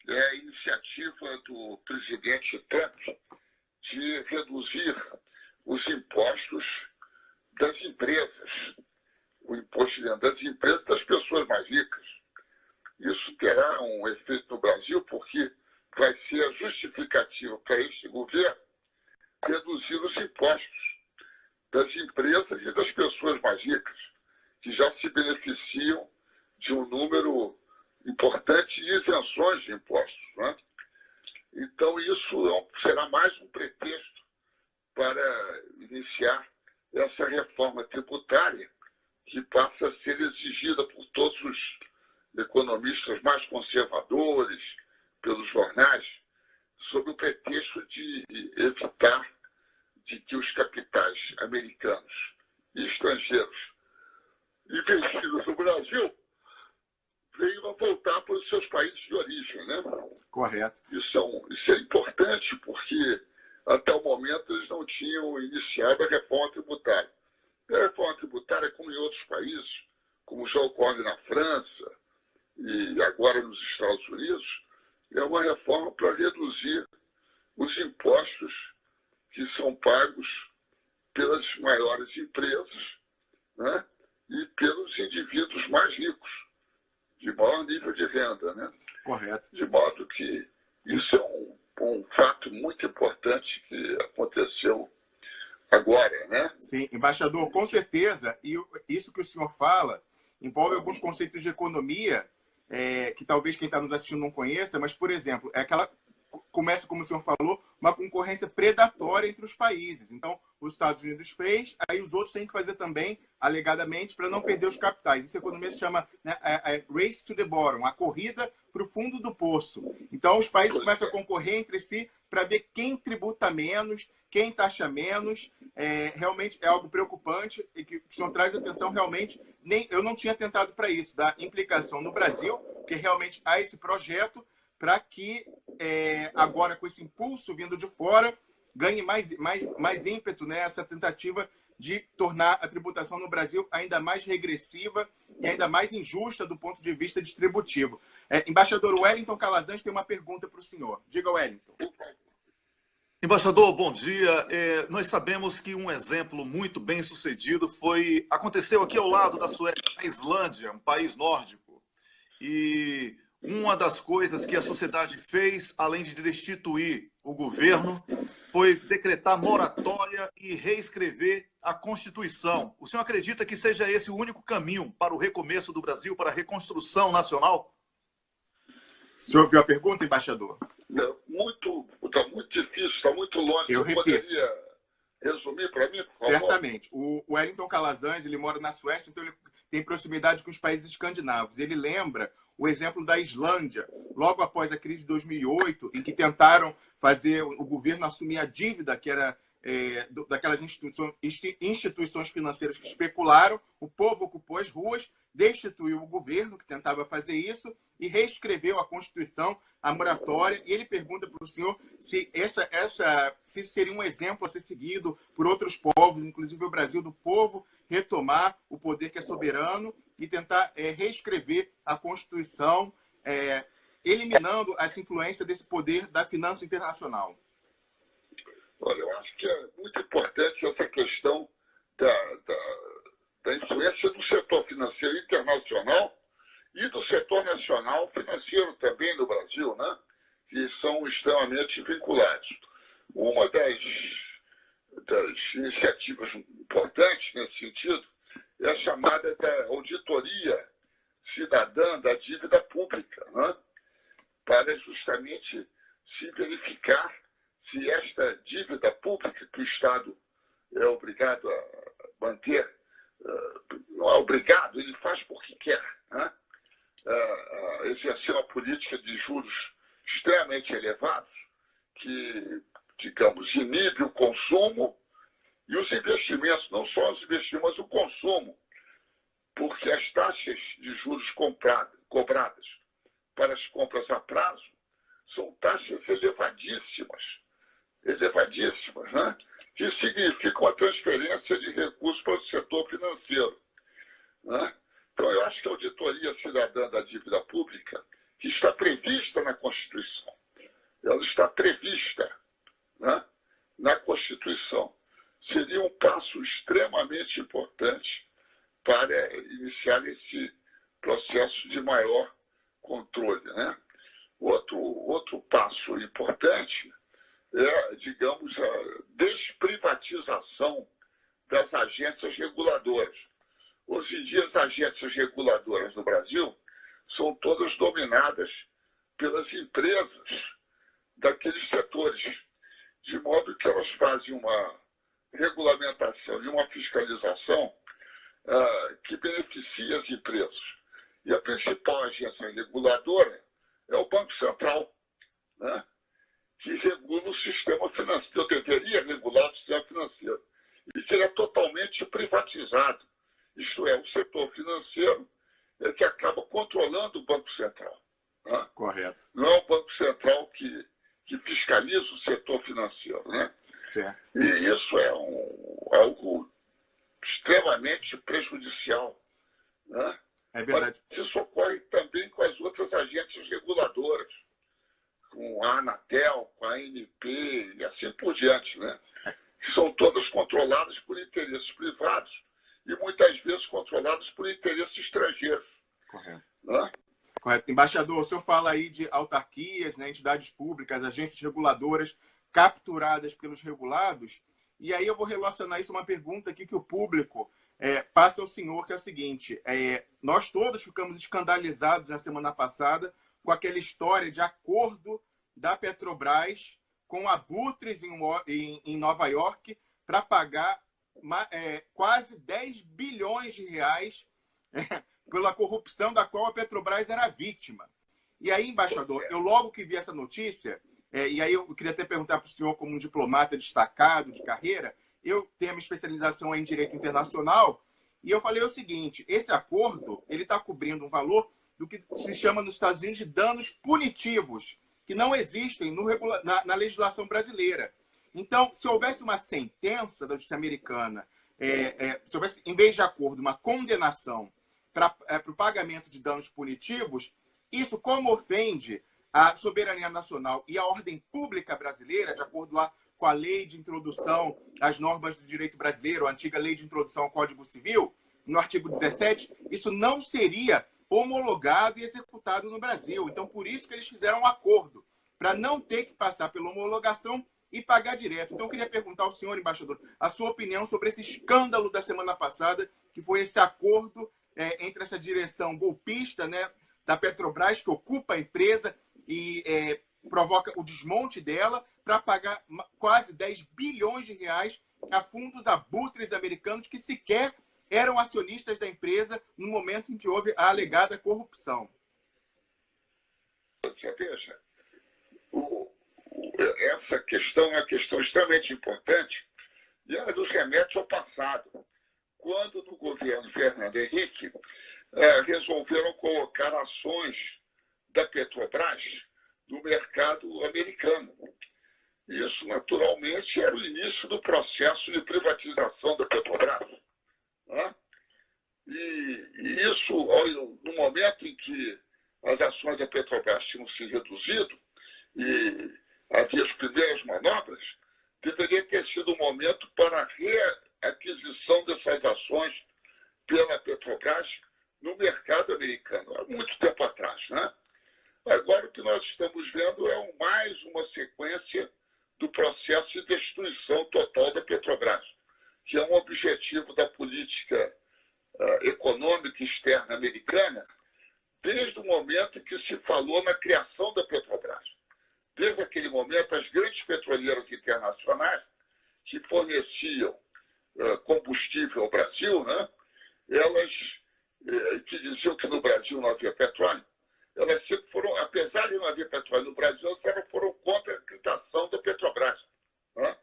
é a iniciativa do presidente Trump de reduzir os impostos das empresas, o imposto de renda das empresas das pessoas mais ricas. Isso terá um efeito no Brasil, porque vai ser a justificativa para este governo reduzir os impostos das empresas e das pessoas mais ricas, que já se beneficiam de um número importante de isenções de impostos, né? Então, isso será mais um pretexto para iniciar essa reforma tributária que passa a ser exigida por todos os economistas mais conservadores, pelos jornais, sob o pretexto de evitar de que os capitais americanos e estrangeiros investidos no Brasil venham a voltar para os seus países de origem, né? Correto. Isso é importante porque até o momento eles não tinham iniciado a reforma tributária. A reforma tributária, como em outros países, como já ocorre na França e agora nos Estados Unidos, é uma reforma para reduzir os impostos que são pagos pelas maiores empresas, né, e pelos indivíduos mais ricos, de maior nível de renda, né? Correto. De modo que isso é um fato muito importante que aconteceu agora, né? Sim, embaixador, com certeza. E isso que o senhor fala envolve alguns conceitos de economia que talvez quem está nos assistindo não conheça, mas, por exemplo, começa, como o senhor falou, uma concorrência predatória entre os países. Então, os Estados Unidos fez, aí os outros têm que fazer também, alegadamente, para não perder os capitais. Isso a economia se chama, né, race to the bottom, a corrida para o fundo do poço. Então, os países começam a concorrer entre si para ver quem tributa menos, quem taxa menos. Realmente é algo preocupante e que o senhor traz atenção realmente. Eu não tinha tentado para isso, da implicação no Brasil, porque realmente há esse projeto para que agora, com esse impulso vindo de fora, ganhe mais ímpeto, né, essa tentativa de tornar a tributação no Brasil ainda mais regressiva e ainda mais injusta do ponto de vista distributivo. Embaixador Wellington Calazans tem uma pergunta para o senhor. Diga, Wellington. Embaixador, bom dia. Nós sabemos que um exemplo muito bem sucedido aconteceu aqui ao lado da Suécia, a Islândia, um país nórdico. E uma das coisas que a sociedade fez, além de destituir o governo, foi decretar moratória e reescrever a Constituição. O senhor acredita que seja esse o único caminho para o recomeço do Brasil, para a reconstrução nacional? O senhor ouviu a pergunta, embaixador? Está muito difícil, está muito longe. Eu repito. Poderia resumir para mim, por favor? Certamente. O Wellington Calazans, ele mora na Suécia, então ele tem proximidade com os países escandinavos. Ele lembra o exemplo da Islândia, logo após a crise de 2008, em que tentaram fazer o governo assumir a dívida que era daquelas instituições financeiras que especularam, o povo ocupou as ruas, destituiu o governo que tentava fazer isso e reescreveu a Constituição, a moratória, e ele pergunta para o senhor se se isso seria um exemplo a ser seguido por outros povos, inclusive o Brasil, do povo retomar o poder que é soberano e tentar reescrever a Constituição, eliminando essa influência desse poder da finança internacional. Olha, eu acho que é muito importante essa questão da influência do setor financeiro internacional e do setor nacional financeiro também no Brasil, né? Que são extremamente vinculados. Uma das iniciativas importantes nesse sentido é a chamada da auditoria cidadã da dívida pública, né? Para justamente se verificar se esta dívida pública que o Estado é obrigado a manter, não é obrigado, ele faz porque quer, né? Exercer uma política de juros extremamente elevados, que, digamos, inibe o consumo e os investimentos, não só os investimentos, mas o consumo, porque as taxas de juros cobradas para as compras a prazo são taxas elevadíssimas, né? Que significam a transferência de recursos para o setor financeiro, né? Então, eu acho que a auditoria cidadã da dívida pública, que está prevista na Constituição, Outro passo importante é, digamos, a desprivatização das agências reguladoras. Hoje em dia, as agências reguladoras no Brasil são todas dominadas pelas empresas daqueles setores, de modo que elas fazem uma regulamentação e uma fiscalização que beneficia as empresas. E a principal agência reguladora é o Banco Central, né, que regula o sistema financeiro, deveria regular o sistema financeiro, e que ele é totalmente privatizado. Isto é, o setor financeiro é que acaba controlando o Banco Central. Né? Correto. Não é o Banco Central que fiscaliza o setor financeiro. Né? Certo. E isso é algo extremamente prejudicial. Né? É verdade. Mas isso ocorre também com as outras agências reguladoras, com a Anatel, com a ANP e assim por diante, né? Que são todas controladas por interesses privados e muitas vezes controladas por interesses estrangeiros. Correto. Né? Correto. Embaixador, o senhor fala aí de autarquias, né, entidades públicas, agências reguladoras capturadas pelos regulados, e aí eu vou relacionar isso a uma pergunta aqui que o público passa ao senhor, que é o seguinte: nós todos ficamos escandalizados na semana passada com aquela história de acordo da Petrobras com abutres em Nova York para pagar quase 10 bilhões de reais pela corrupção da qual a Petrobras era vítima. E aí, embaixador, eu logo que vi essa notícia, e aí eu queria até perguntar para o senhor, como um diplomata destacado de carreira, eu tenho a minha especialização em Direito Internacional, e eu falei o seguinte: esse acordo ele está cobrindo um valor do que se chama nos Estados Unidos de danos punitivos, que não existem na legislação brasileira. Então, se houvesse uma sentença da Justiça Americana, se houvesse, em vez de acordo, uma condenação para o pagamento de danos punitivos, isso, como ofende a soberania nacional e a ordem pública brasileira, de acordo lá com a lei de introdução às normas do direito brasileiro, a antiga lei de introdução ao Código Civil, no artigo 17, isso não seria homologado e executado no Brasil. Então, por isso que eles fizeram um acordo, para não ter que passar pela homologação e pagar direto. Então, eu queria perguntar ao senhor, embaixador, a sua opinião sobre esse escândalo da semana passada, que foi esse acordo entre essa direção golpista, né, da Petrobras, que ocupa a empresa e provoca o desmonte dela, para pagar quase 10 bilhões de reais a fundos abutres americanos que sequer eram acionistas da empresa no momento em que houve a alegada corrupção. Veja, essa questão é uma questão extremamente importante e ela nos remete ao passado, quando no governo Fernando Henrique resolveram colocar ações da Petrobras no mercado americano. Isso, naturalmente, era o início do processo de privatização da Petrobras. Né? E isso, no momento em que as ações da Petrobras tinham se reduzido e havia as primeiras manobras, deveria ter sido o momento para a reaquisição dessas ações pela Petrobras no mercado americano, há muito tempo atrás. Né? Agora, o que nós estamos vendo é mais uma sequência do processo de destruição total da Petrobras, que é um objetivo da política econômica externa americana, desde o momento em que se falou na criação da Petrobras. Desde aquele momento, as grandes petroleiras internacionais que forneciam combustível ao Brasil, né, elas que diziam que no Brasil não havia petróleo, elas sempre foram, apesar de não haver petróleo no Brasil, elas sempre foram contra a criação da Petrobras. Né?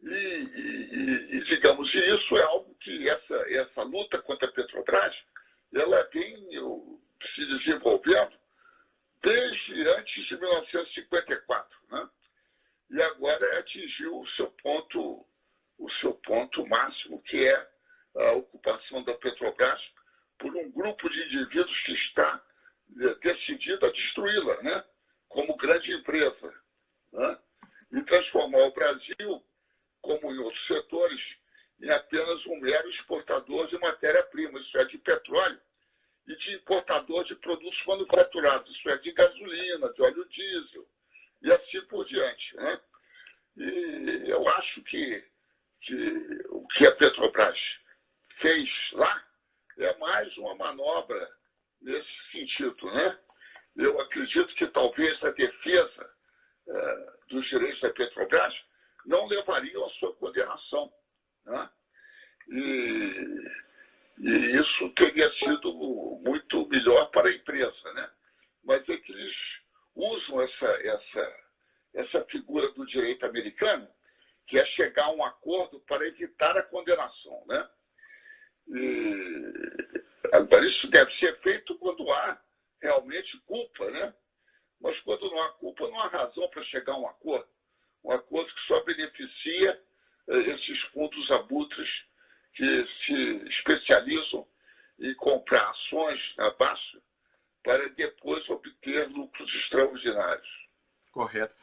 E digamos, isso é algo que essa luta contra a Petrobras, ela vem se desenvolvendo desde antes de 1954, né? E agora atingiu o seu ponto máximo, que é a ocupação da Petrobras por um grupo de indivíduos que está decidido a destruí-la, né? Como grande empresa, né? E transformar o Brasil, como em outros setores, em apenas um mero exportador de matéria-prima, isso é, de petróleo, e de importador de produtos manufaturados, isso é, de gasolina, de óleo diesel, e assim por diante, né? E eu acho que o que a Petrobras fez lá é mais uma manobra nesse sentido, né? Eu acredito que talvez a defesa dos direitos da Petrobras não levaria à sua condenação, né? E isso teria sido muito melhor para a empresa, né? Mas é que eles usam essa figura do direito americano, que é chegar a um acordo para evitar a condenação, né? Agora, isso deve ser feito quando há realmente culpa, né? Mas quando não há culpa, não há razão para chegar a um acordo que só beneficia esses fundos abutres que se especializam em comprar ações na baixa para depois obter lucros extraordinários. Correto.